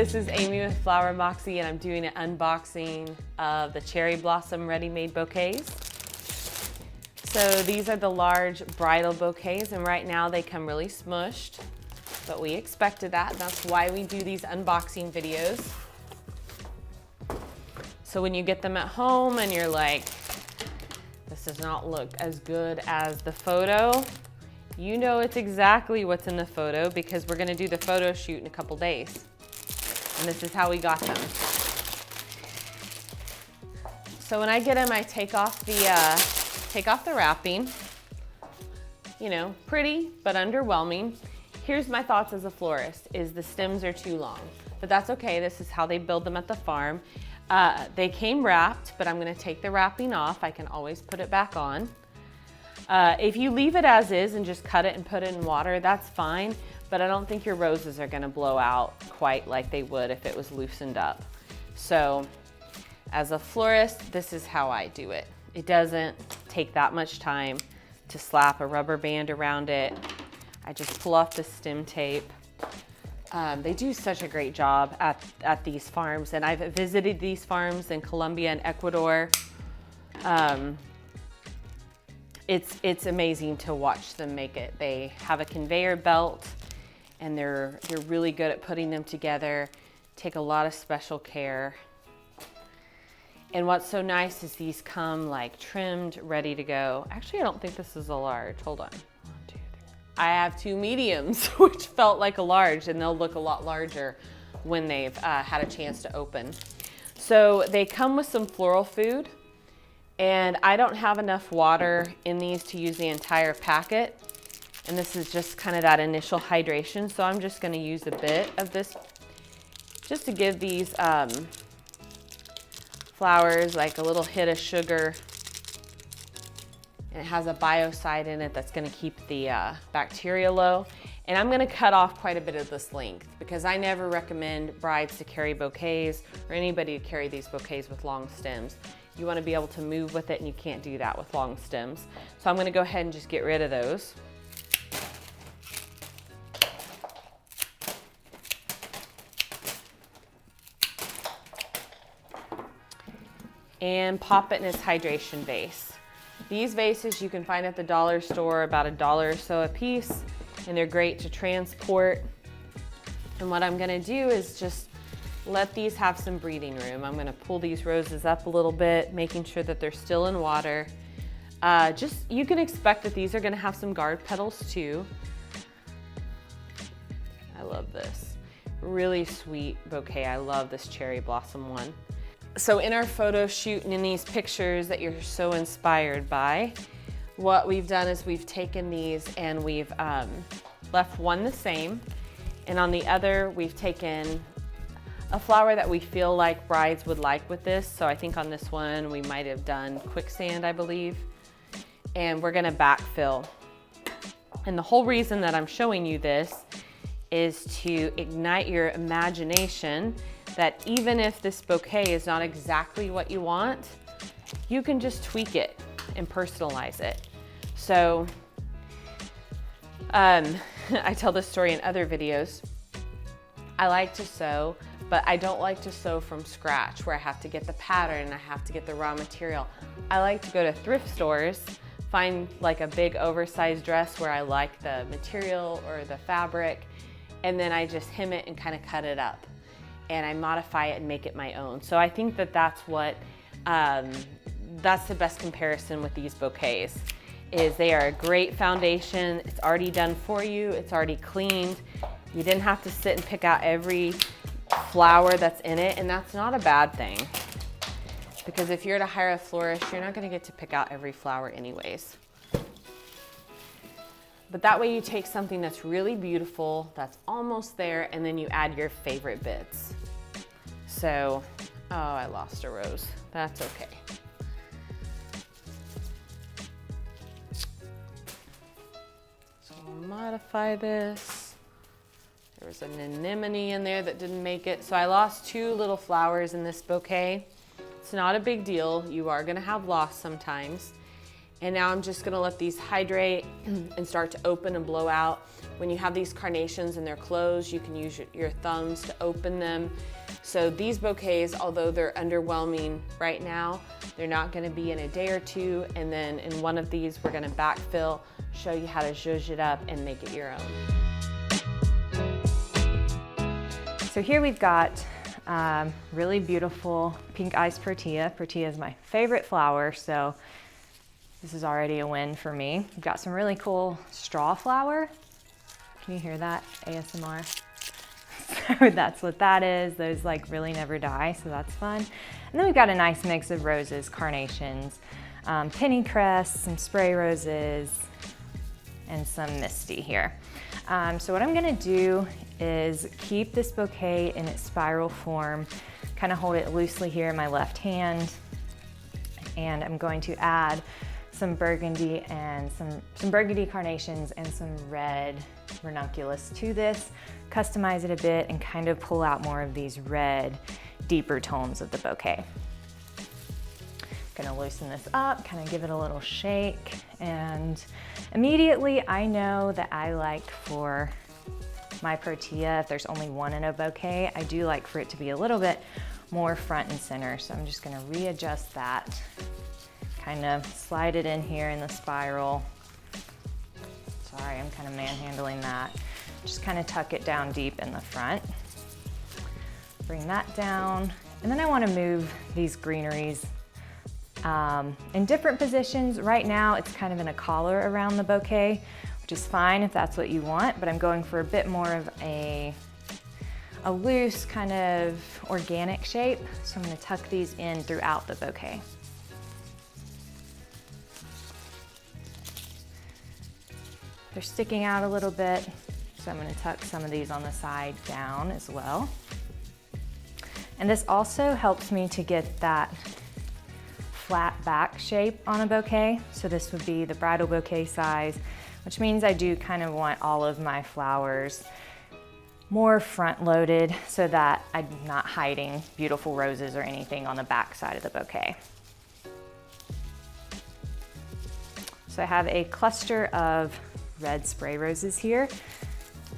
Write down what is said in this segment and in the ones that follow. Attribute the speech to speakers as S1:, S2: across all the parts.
S1: this is Amy with Flower Moxie, and I'm doing an unboxing of the Cherry Blossom ready-made bouquets. So these are the large bridal bouquets, and right now they come really smushed, but we expected that. That's why we do these unboxing videos. So when you get them at home and you're like, this does not look as good as the photo, you know it's exactly what's in the photo because we're gonna do the photo shoot in a couple days. And this is how we got them. So when I get them, I take off the wrapping. You know, pretty, but underwhelming. Here's my thoughts as a florist, is the stems are too long, but that's okay. This is how they build them at the farm. They came wrapped, but I'm gonna take the wrapping off. I can always put it back on. If you leave it as is and just cut it and put it in water, that's fine, but I don't think your roses are gonna blow out quite like they would if it was loosened up. So as a florist, this is how I do it. It doesn't take that much time to slap a rubber band around it. I just pull off the stem tape. They do such a great job at these farms, and I've visited these farms in Colombia and Ecuador. It's amazing to watch them make it. They have a conveyor belt, and they're really good at putting them together, take a lot of special care. And what's so nice is these come like trimmed, ready to go. Actually, I don't think this is a large. Hold on. 1, 2, 3. I have 2 mediums, which felt like a large, and they'll look a lot larger when they've had a chance to open. So they come with some floral food, and I don't have enough water in these to use the entire packet. And this is just kind of that initial hydration. So I'm just gonna use a bit of this just to give these flowers like a little hit of sugar. And it has a biocide in it that's gonna keep the bacteria low. And I'm gonna cut off quite a bit of this length because I never recommend brides to carry bouquets or anybody to carry these bouquets with long stems. You wanna be able to move with it, and you can't do that with long stems. So I'm gonna go ahead and just get rid of those. And pop it in its hydration vase. These vases you can find at the dollar store, about $1 or so a piece, and they're great to transport. And what I'm gonna do is just let these have some breathing room. I'm gonna pull these roses up a little bit, making sure that they're still in water. You can expect that these are gonna have some guard petals too. I love this. Really sweet bouquet. I love this cherry blossom one. So in our photo shoot and in these pictures that you're so inspired by, what we've done is we've taken these and we've left one the same, and on the other we've taken a flower that we feel like brides would like with this. So I think on this one we might have done quicksand, I believe, and we're gonna backfill. And the whole reason that I'm showing you this is to ignite your imagination that even if this bouquet is not exactly what you want, you can just tweak it and personalize it. So I tell this story in other videos. I like to sew, but I don't like to sew from scratch where I have to get the pattern and I have to get the raw material. I like to go to thrift stores, find like a big oversized dress where I like the material or the fabric, and then I just hem it and kind of cut it up. And I modify it and make it my own. So I think that that's the best comparison with these bouquets, is they are a great foundation. It's already done for you. It's already cleaned. You didn't have to sit and pick out every flower that's in it, and that's not a bad thing. Because if you're to hire a florist, you're not gonna get to pick out every flower anyways. But that way you take something that's really beautiful, that's almost there, and then you add your favorite bits. So, oh, I lost a rose. That's okay. So I'll modify this. There was an anemone in there that didn't make it. So I lost 2 little flowers in this bouquet. It's not a big deal. You are gonna have loss sometimes. And now I'm just gonna let these hydrate and start to open and blow out. When you have these carnations and they're closed, you can use your thumbs to open them. So these bouquets, although they're underwhelming right now, they're not gonna be in a day or two. And then in one of these, we're gonna backfill, show you how to zhuzh it up and make it your own.
S2: So here we've got really beautiful pink ice protea. Protea is my favorite flower, so this is already a win for me. We've got some really cool straw flower. Can you hear that? ASMR. So that's what that is. Those like really never die, so that's fun. And then we've got a nice mix of roses, carnations, pennycress, some spray roses, and some misty here. So what I'm gonna do is keep this bouquet in its spiral form, kind of hold it loosely here in my left hand, and I'm going to add some burgundy and some burgundy carnations and some red ranunculus to this, customize it a bit, and kind of pull out more of these red, deeper tones of the bouquet. Gonna loosen this up, kind of give it a little shake, and immediately I know that I like for my protea, if there's only one in a bouquet, I do like for it to be a little bit more front and center. So I'm just gonna readjust that, kind of slide it in here in the spiral. Sorry, I'm kind of manhandling that. Just kind of tuck it down deep in the front. Bring that down. And then I want to move these greeneries in different positions. Right now, it's kind of in a collar around the bouquet, which is fine if that's what you want, but I'm going for a bit more of a loose kind of organic shape. So I'm going to tuck these in throughout the bouquet. They're sticking out a little bit, so I'm going to tuck some of these on the side down as well. And this also helps me to get that flat back shape on a bouquet. So this would be the bridal bouquet size, which means I do kind of want all of my flowers more front loaded so that I'm not hiding beautiful roses or anything on the back side of the bouquet. So I have a cluster of red spray roses here.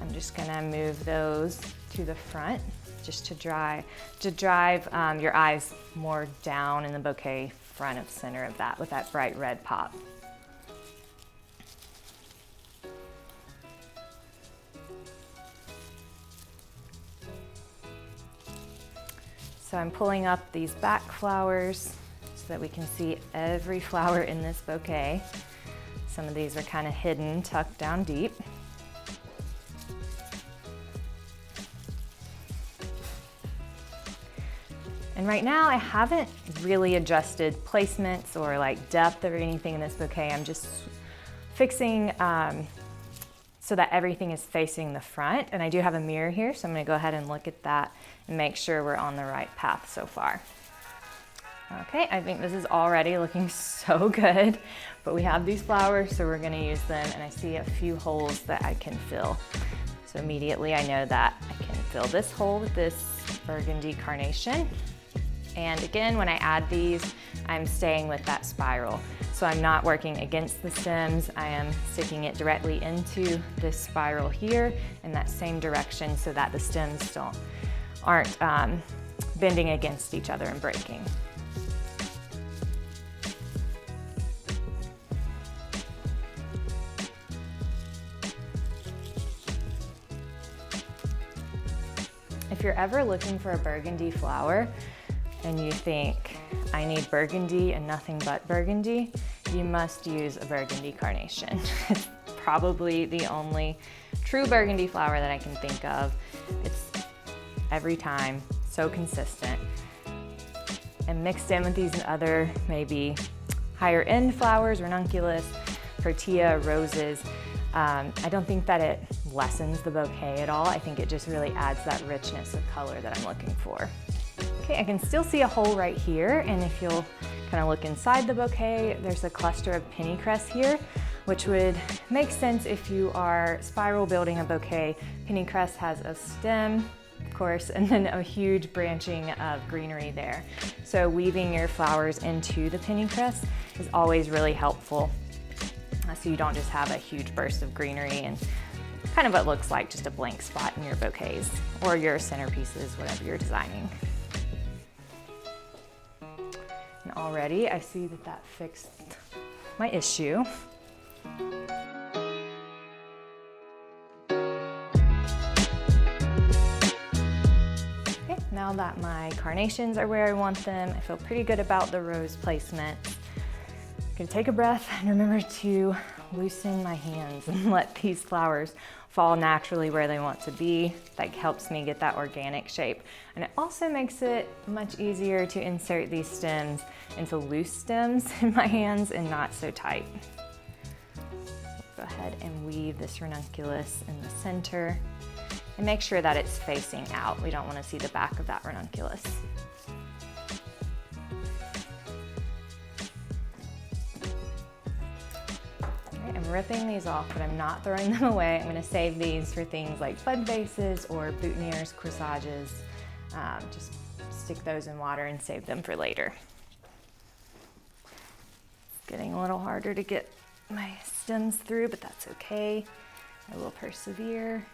S2: I'm just gonna move those to the front just to drive your eyes more down in the bouquet, front of center of that with that bright red pop. So I'm pulling up these back flowers so that we can see every flower in this bouquet. Some of these are kind of hidden, tucked down deep. And right now I haven't really adjusted placements or like depth or anything in this bouquet. I'm just fixing so that everything is facing the front. And I do have a mirror here, so I'm gonna go ahead and look at that and make sure we're on the right path so far. Okay, I think this is already looking so good, but we have these flowers, so we're gonna use them, and I see a few holes that I can fill. So immediately I know that I can fill this hole with this burgundy carnation. And again, when I add these, I'm staying with that spiral. So I'm not working against the stems, I am sticking it directly into this spiral here in that same direction so that the stems aren't bending against each other and breaking. If you're ever looking for a burgundy flower and you think, I need burgundy and nothing but burgundy, you must use a burgundy carnation. It's probably the only true burgundy flower that I can think of. It's every time so consistent. And mixed in with these other maybe higher end flowers, ranunculus, protea, roses, I don't think that it lessens the bouquet at all. I think it just really adds that richness of color that I'm looking for. Okay, I can still see a hole right here, and if you'll kind of look inside the bouquet, there's a cluster of pennycress here, which would make sense if you are spiral building a bouquet. Pennycress has a stem of course, and then a huge branching of greenery there. So weaving your flowers into the penny crest is always really helpful, so you don't just have a huge burst of greenery and kind of what looks like just a blank spot in your bouquets or your centerpieces, whatever you're designing. And already I see that that fixed my issue. Okay, now that my carnations are where I want them, I feel pretty good about the rose placement. I'm gonna take a breath and remember to loosen my hands and let these flowers fall naturally where they want to be. That helps me get that organic shape. And it also makes it much easier to insert these stems into loose stems in my hands and not so tight. Go ahead and weave this ranunculus in the center and make sure that it's facing out. We don't want to see the back of that ranunculus. I'm ripping these off, but I'm not throwing them away. I'm going to save these for things like bud vases or boutonnieres, corsages. Just stick those in water and save them for later. It's getting a little harder to get my stems through, but that's okay. I will persevere.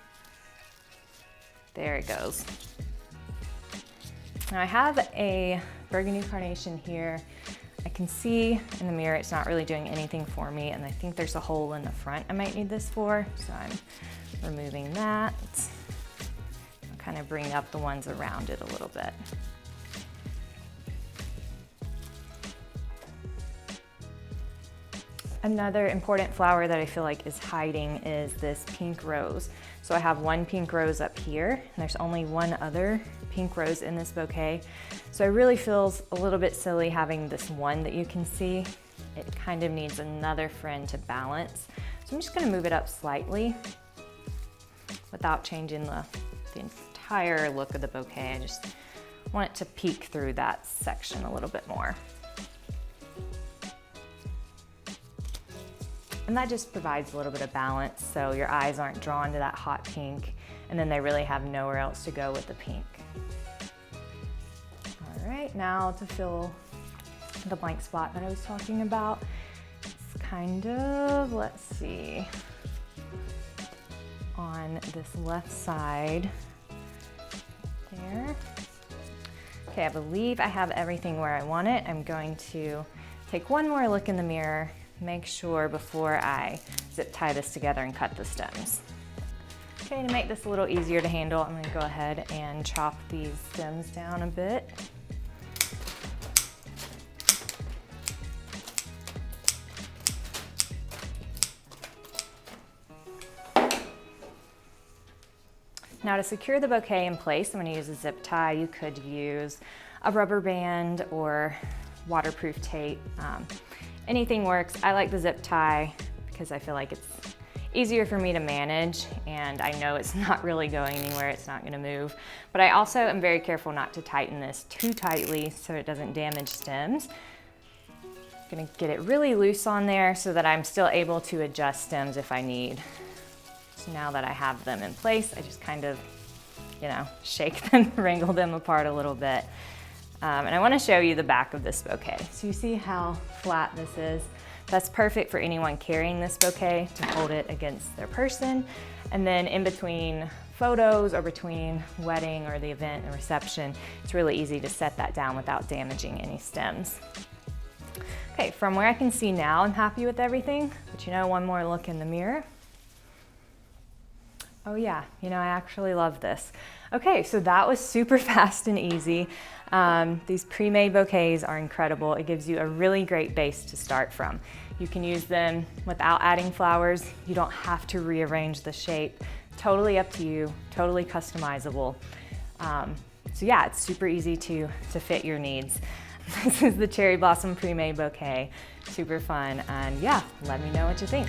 S2: There it goes. Now I have a burgundy carnation here. I can see in the mirror it's not really doing anything for me, and I think there's a hole in the front I might need this for, so I'm removing that. I'll kind of bring up the ones around it a little bit. Another important flower that I feel like is hiding is this pink rose. So I have one pink rose up here, and there's only one other pink rose in this bouquet. So it really feels a little bit silly having this one that you can see. It kind of needs another friend to balance. So I'm just gonna move it up slightly without changing the entire look of the bouquet. I just want it to peek through that section a little bit more. And that just provides a little bit of balance so your eyes aren't drawn to that hot pink, and then they really have nowhere else to go with the pink. All right, now to fill the blank spot that I was talking about, it's kind of, let's see, on this left side there. Okay, I believe I have everything where I want it. I'm going to take one more look in the mirror, make sure before I zip tie this together and cut the stems. Okay, to make this a little easier to handle, I'm gonna go ahead and chop these stems down a bit. Now to secure the bouquet in place, I'm gonna use a zip tie. You could use a rubber band or waterproof tape. Anything works. I like the zip tie because I feel like it's easier for me to manage, and I know it's not really going anywhere, it's not gonna move. But I also am very careful not to tighten this too tightly so it doesn't damage stems. I'm gonna get it really loose on there so that I'm still able to adjust stems if I need. So now that I have them in place, I just kind of, shake them, wrangle them apart a little bit. And I want to show you the back of this bouquet. So you see how flat this is? That's perfect for anyone carrying this bouquet to hold it against their person. And then in between photos or between wedding or the event and reception, it's really easy to set that down without damaging any stems. Okay, from where I can see now, I'm happy with everything, but one more look in the mirror. Oh yeah, I actually love this. Okay, so that was super fast and easy. These pre-made bouquets are incredible. It gives you a really great base to start from. You can use them without adding flowers. You don't have to rearrange the shape. Totally up to you, totally customizable. So yeah, it's super easy to fit your needs. This is the Cherry Blossom Pre-Made Bouquet. Super fun, and yeah, let me know what you think.